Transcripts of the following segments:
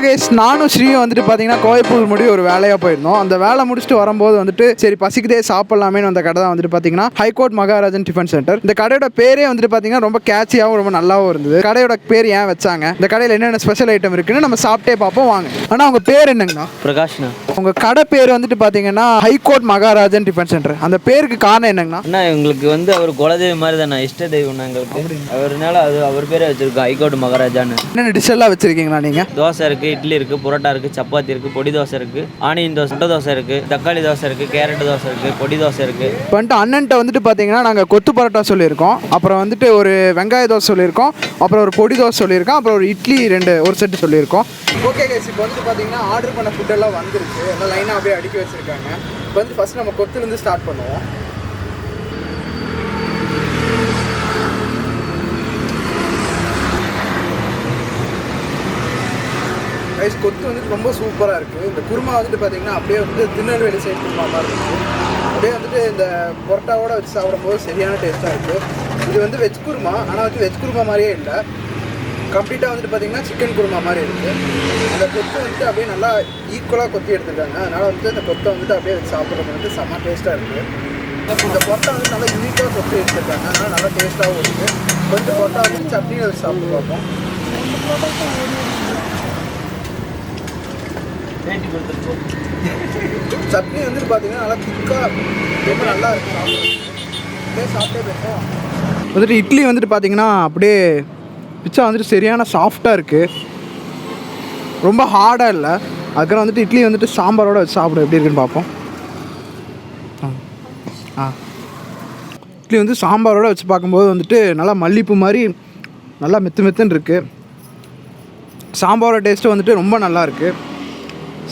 Case நானும் ஸ்ரீயும் வந்துட்டு பார்த்தீங்கன்னா கோயம்புத்தூர் முடி ஒரு வேலையாக போயிருந்தோம். அந்த வேலை முடிச்சுட்டு வரும்போது வந்துட்டு சரி பசிக்குதே சாப்பிட்லாமேன்னு அந்த கடை தான் வந்துட்டு பார்த்தீங்கன்னா ஹைகோர்ட் மகாராஜன் டிஃபன் சென்டர். இந்த கடையோட பேரே வந்துட்டு பார்த்தீங்கன்னா ரொம்ப கேட்சியாகவும் ரொம்ப நல்லாவும் இருந்தது. கடையோட பேர் ஏன் வச்சாங்க, இந்த கடையில் என்னென்ன ஸ்பெஷல் ஐட்டம் இருக்குன்னு நம்ம சாப்பிட்டே பார்ப்போம் வாங்க. ஆனால் உங்கள் பேர் என்னங்கண்ணா? பிரகாஷ்ண்ணா. உங்கள் கடை பேர் வந்துட்டு பார்த்தீங்கன்னா ஹைகோர்ட் மகாராஜன் டிஃபன் சென்டர். அந்த பேருக்கு காரணம் என்னங்கண்ணா? அண்ணா எங்களுக்கு வந்து அவர் குலதெய்வம் மாதிரி தானே, இஷ்ட தெய்வம் எங்களுக்கு. அவர்னால அது அவர் பேரே வச்சிருக்கோம் ஹைகோர்ட் மகாராஜான்னு. என்னென்ன டிஷ் எல்லாம் வச்சிருக்கீங்களா நீங்கள்? தோசை இருக்குது, இட்லி இருக்குது, புரோட்டா இருக்குது, சப்பாத்தி இருக்குது, பொடி தோசை இருக்குது, ஆனியன் தோசை, முட்டை தோசை இருக்குது, தக்காளி தோசை இருக்குது, கேரட் தோசை இருக்குது, பொடி தோசை இருக்குது. இப்போ வந்துட்டு அண்ணன்ட்ட வந்துட்டு பார்த்தீங்கன்னா நாங்கள் கொத்து பரோட்டா சொல்லியிருக்கோம், அப்புறம் வந்துட்டு ஒரு வெங்காய தோசை சொல்லியிருக்கோம், அப்புறம் ஒரு பொடி தோசை சொல்லியிருக்கோம், அப்புறம் ஒரு இட்லி ஒரு செட்டு சொல்லியிருக்கோம். ஓகே கைஸ், இப்போ வந்துட்டு பார்த்தீங்கன்னா ஆர்டர் பண்ண ஃபுட்டெல்லாம் வந்துருச்சு. எல்லாம் லைனாக அப்படியே அடுக்கி வச்சுருக்காங்க. இப்போ வந்து ஃபஸ்ட் நம்ம கொத்துலேருந்து ஸ்டார்ட் பண்ணுவோம். ரைஸ் கொத்து வந்துட்டு ரொம்ப சூப்பராக இருக்குது. இந்த குருமா வந்துட்டு பார்த்தீங்கன்னா அப்படியே வந்து திருநெல்வேலி சைடு குருமா மாதிரி இருக்குது. அப்படியே வந்துட்டு இந்த பொரோட்டாவோட வச்சு சாப்பிடும்போது சரியான டேஸ்ட்டாக இருக்குது. இது வந்து வெஜ் குருமா, ஆனால் வந்து வெஜ் குருமா மாதிரியே இல்லை, கம்ப்ளீட்டாக வந்துட்டு பார்த்தீங்கன்னா சிக்கன் குருமா மாதிரி இருக்குது. அந்த கொத்து வந்துட்டு அப்படியே நல்லா ஈக்குவலாக கொத்தி எடுத்துருக்காங்க. அதனால் வந்துட்டு அந்த கொத்தை வந்துட்டு அப்படியே வச்சு சாப்பிட்றது வந்துட்டு செம்ம டேஸ்ட்டாக இருக்குது. இந்த பொரோட்டா வந்து நல்லா யூனிக்காக கொத்து எடுத்துருக்காங்க, அதனால் நல்லா டேஸ்ட்டாகவும் இருக்குது. கொஞ்சம் பொரோட்டா வந்து சட்னியில் வச்சு சாப்பிட்டு பார்ப்போம். சட்னி வந்துட்டு பார்த்தீங்கன்னா நல்லா திக்காக ரொம்ப நல்லா இருக்கு. அப்படியே சாப்பிட்டே பேசுவோம். வந்துட்டு இட்லி வந்துட்டு பார்த்தீங்கன்னா அப்படியே பிச்சா வந்துட்டு சரியான சாஃப்டாக இருக்குது, ரொம்ப ஹார்டாக இல்லை. அதுக்கப்புறம் வந்துட்டு இட்லி வந்துட்டு சாம்பாரோட வச்சு சாப்பிட எப்படி இருக்குன்னு பார்ப்போம். இட்லி வந்து சாம்பாரோட வச்சு பார்க்கும்போது வந்துட்டு நல்லா மல்லிப்பூ மாதிரி நல்லா மெத்துன்னு இருக்குது. சாம்பாரோட டேஸ்ட்டு வந்துட்டு ரொம்ப நல்லா இருக்குது.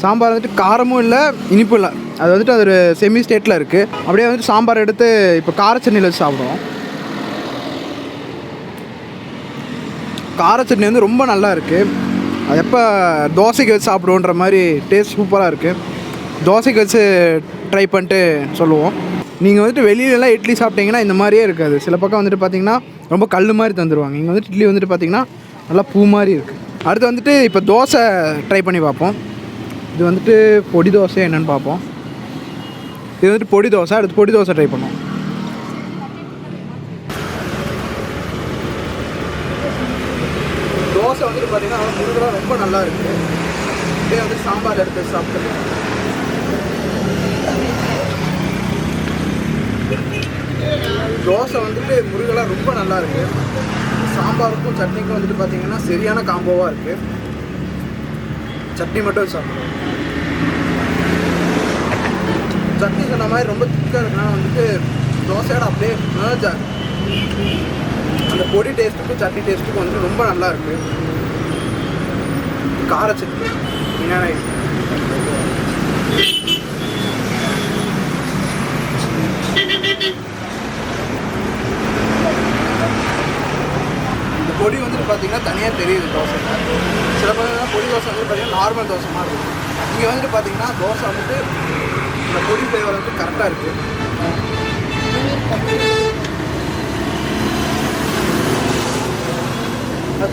சாம்பார் வந்துட்டு காரமும் இல்லை இனிப்பும் இல்லை, அது வந்துட்டு அது ஒரு செமி ஸ்டேட்டில் இருக்குது. அப்படியே வந்துட்டு சாம்பார் எடுத்து இப்போ கார சட்னியில் வச்சு சாப்பிடுவோம். கார சட்னி வந்து ரொம்ப நல்லா இருக்குது. அது எப்போ தோசைக்கு வச்சு சாப்பிடுவோன்ற மாதிரி டேஸ்ட் சூப்பராக இருக்குது. தோசைக்கு வச்சு ட்ரை பண்ணிட்டு சொல்லுவோம். நீங்கள் வந்துட்டு வெளியிலலாம் இட்லி சாப்பிட்டீங்கன்னா இந்த மாதிரியே இருக்காது. சில பக்கம் வந்துட்டு பார்த்தீங்கன்னா ரொம்ப கல் மாதிரி தந்துடுவாங்க. இங்கே வந்துட்டு இட்லி வந்துட்டு பார்த்திங்கன்னா நல்லா பூ மாதிரி இருக்குது. அடுத்து வந்துட்டு இப்போ தோசை ட்ரை பண்ணி பார்ப்போம். இது வந்துட்டு பொடி தோசை என்னென்னு பார்ப்போம். இது வந்துட்டு பொடி தோசை, அடுத்து பொடி தோசை ட்ரை பண்ணுவோம். தோசை வந்துட்டு பார்த்தீங்கன்னா முருகலாக ரொம்ப நல்லா இருக்குது. இதே வந்து சாம்பார் எடுத்து சாப்பிட்டு தோசை வந்துட்டு முருகலாக ரொம்ப நல்லா இருக்குது. சாம்பாருக்கும் சட்னிக்கும் வந்துட்டு பார்த்தீங்கன்னா சரியான காம்போவாக இருக்குது. சட்னி மட்டும் சாப்பிடுவோம். சட்னி சொன்ன மாதிரி ரொம்ப திக்காக இருக்குன்னா வந்துட்டு தோசையோட அப்படியே மேர்ஜ் அந்த பொடி டேஸ்ட்டுக்கும் சட்னி டேஸ்ட்டுக்கும் வந்துட்டு ரொம்ப நல்லா இருக்குது. கார சட்னி என்னென்ன இந்த பொடி வந்துட்டு பார்த்தீங்கன்னா தனியாக தெரியுது தோசையில். சில பேர் பொடி தோசை வந்துட்டு பார்த்தீங்கன்னா நார்மல் தோசை மாதிரி இருக்கும். இங்கே வந்துட்டு பார்த்தீங்கன்னா தோசை வந்துட்டு இந்த பொடி ஃப்ளேவர் வந்து கரெக்டாக இருக்குது.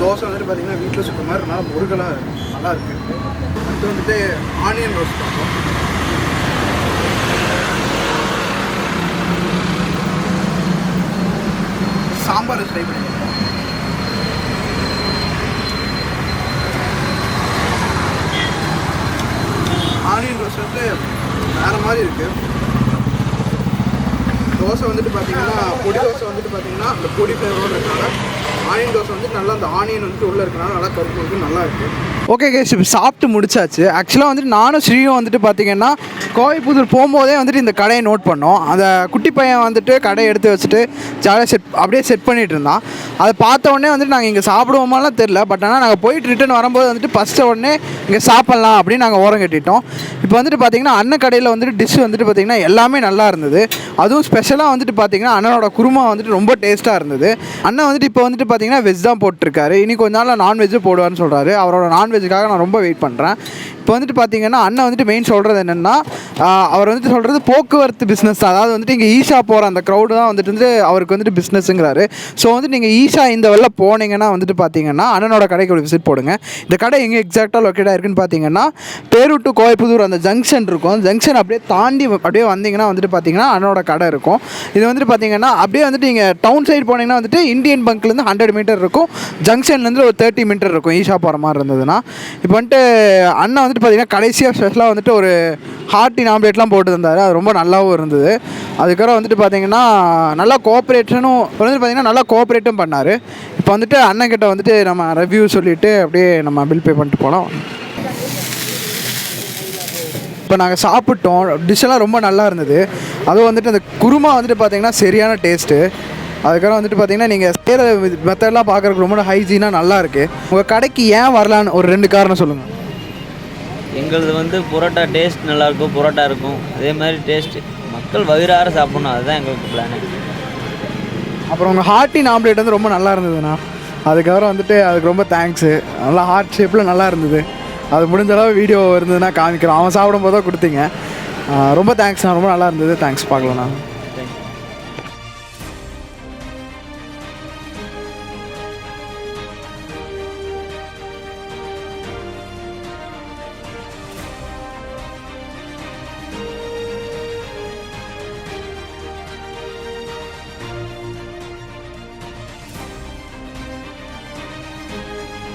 தோசை வந்துட்டு பார்த்தீங்கன்னா வீட்டில் சுற்ற மாதிரி நல்லா முருகலாக நல்லா இருக்குது. அடுத்து வந்துட்டு ஆனியன் ரோஸ்ட் பார்ப்போம். சாம்பார் ட்ரை பண்ணி பார்ப்போம். ஆனியன் ரோஸ்ட் வந்து வேறு மாதிரி இருக்குது. தோசை வந்துட்டு பார்த்தீங்கன்னா பொடி தோசை வந்துட்டு பார்த்தீங்கன்னா அந்த பொடி ஃப்ளேவரோடு இருக்கனால, ஆனியன் தோசை வந்துட்டு நல்லா அந்த ஆனியன் வந்துட்டு உள்ளே இருக்கனால நல்லா கருப்பு வந்து நல்லா இருக்குது. ஓகே கேஸ், இப்போ சாப்பிட்டு முடிச்சாச்சு. ஆக்சுவலாக வந்துட்டு நானும் ஸ்ரீயும் வந்துட்டு பார்த்தீங்கன்னா கோயம்புத்தூர் போகும்போதே வந்துட்டு இந்த கடையை நோட் பண்ணோம். அந்த குட்டி பையன் வந்துட்டு கடையை எடுத்து வச்சுட்டு ஜாலியாக அப்படியே செட் பண்ணிகிட்டு இருந்தான். அதை பார்த்த உடனே வந்துட்டு நாங்கள் இங்கே சாப்பிடுவோமாலாம் தெரில. பட் ஆனால் நாங்கள் போயிட்டு ரிட்டன் வரும்போது வந்துட்டு ஃபஸ்ட்டு உடனே இங்கே சாப்பிட்லாம் அப்படின்னு நாங்கள் ஓரம் கட்டிட்டோம். இப்போ வந்துட்டு பார்த்திங்கன்னா அண்ணன் கடையில் வந்துட்டு டிஷ் வந்துட்டு பார்த்திங்கன்னா எல்லாமே நல்லா இருந்தது. அதுவும் ஸ்பெஷலாக வந்துட்டு பார்த்திங்கன்னா அண்ணனோட குருமா வந்துட்டு ரொம்ப டேஸ்ட்டாக இருந்தது. அண்ணன் வந்துட்டு இப்போ வந்துட்டு பார்த்திங்கன்னா வெஜ் தான் போட்டிருக்காரு. இனி கொஞ்ச நாள் நான்வெஜ்ஜு போடுவார்னு சொல்கிறாரு. அவரோட நான்வெஜ்ஜுக்காக நான் ரொம்ப வெயிட் பண்ணுறேன். இப்போ வந்துட்டு பார்த்திங்கன்னா அண்ணன் வந்துட்டு மெயின் சொல்கிறது என்னென்னா அவர் வந்துட்டு சொல்கிறது போக்குவரத்து பிஸ்னஸ் தான். அதாவது வந்துட்டு இங்கே ஈஷா போகிற அந்த க்ரௌடு தான் வந்துட்டு அவருக்கு வந்துட்டு பிஸ்னஸுங்கிறாரு. ஸோ வந்துட்டு நீங்கள் ஈஷா இந்த வெளில போனீங்கன்னா வந்துட்டு பார்த்தீங்கன்னா அண்ணனோட கடைக்கு ஒரு விசிட் போடுங்க. இந்த கடை எங்கே எக்ஸாக்டாக லொக்கேட் ஆகிருக்குன்னு பார்த்தீங்கன்னா பேரூர் டு கோயம்புத்தூர் அந்த ஜங்ஷன் இருக்கும். ஜங்ஷன் அப்படியே தாண்டி அப்படியே வந்தீங்கன்னா வந்துட்டு பார்த்தீங்கன்னா அண்ணனோட கடை இருக்கும். இது வந்துட்டு பார்த்தீங்கன்னா அப்படியே வந்துட்டு நீங்கள் டவுன் சைடு போனீங்கன்னா வந்துட்டு இந்தியன் பங்க்லேருந்து 100 மீட்டர் இருக்கும். ஜங்ஷன்லேருந்து ஒரு 30 மீட்டர் இருக்கும் ஈஷா போகிற மாதிரி இருந்ததுன்னா. இப்போ வந்துட்டு அண்ணன் வந்துட்டு பார்த்தீங்கன்னா கடைசியாக ஸ்பெஷலாக வந்துட்டு ஒரு ஹார்ட்டின் ஆம்லேட்லாம் போட்டு தந்தார். அது ரொம்ப நல்லாவும் இருந்தது. அதுக்கப்புறம் வந்துட்டு பார்த்தீங்கன்னா நல்லா கோஆப்ரேஷனும் வந்துட்டு பார்த்தீங்கன்னா நல்லா கோஆப்ரேட்டும் பண்ணார். இப்போ வந்துட்டு அண்ணன்கிட்ட வந்துட்டு நம்ம ரிவ்யூ சொல்லிவிட்டு அப்படியே நம்ம பில் பே பண்ணிட்டு போனோம். இப்போ நாங்கள் சாப்பிட்டோம். டிஷ்ஷெல்லாம் ரொம்ப நல்லா இருந்தது. அதுவும் வந்துட்டு அந்த குருமா வந்துட்டு பார்த்தீங்கன்னா சரியான டேஸ்ட்டு. அதுக்கப்புறம் வந்துட்டு பார்த்தீங்கன்னா நீங்கள் செய்கிற மெத்தட்லாம் பார்க்குறதுக்கு ரொம்ப ஹைஜீனாக நல்லாயிருக்கு. உங்கள் கடைக்கு ஏன் வரலான்னு ஒரு 2 காரணம் சொல்லுங்கள். எங்களது வந்து புரோட்டா டேஸ்ட் நல்லாயிருக்கும், புரோட்டா இருக்கும். அதே மாதிரி டேஸ்ட்டு மக்கள் வயிறார சாப்பிட்ணும், அதுதான் எங்களுக்கு பிளானு. அப்புறம் உங்கள் ஹார்ட்டின் ஆம்லேட் வந்து ரொம்ப நல்லா இருந்ததுண்ணா. அதுக்கப்புறம் வந்துட்டு அதுக்கு ரொம்ப தேங்க்ஸு. நல்லா ஹார்ட் ஷேப்பில் நல்லா இருந்தது. அது முடிஞ்ச அளவு வீடியோ இருந்ததுன்னா காமிக்கிறோம். அவன் சாப்பிடும் போது தான் கொடுத்தீங்க. ரொம்ப தேங்க்ஸ்ண்ணா. ரொம்ப நல்லா இருந்தது. தேங்க்ஸ். பார்க்கலண்ணா.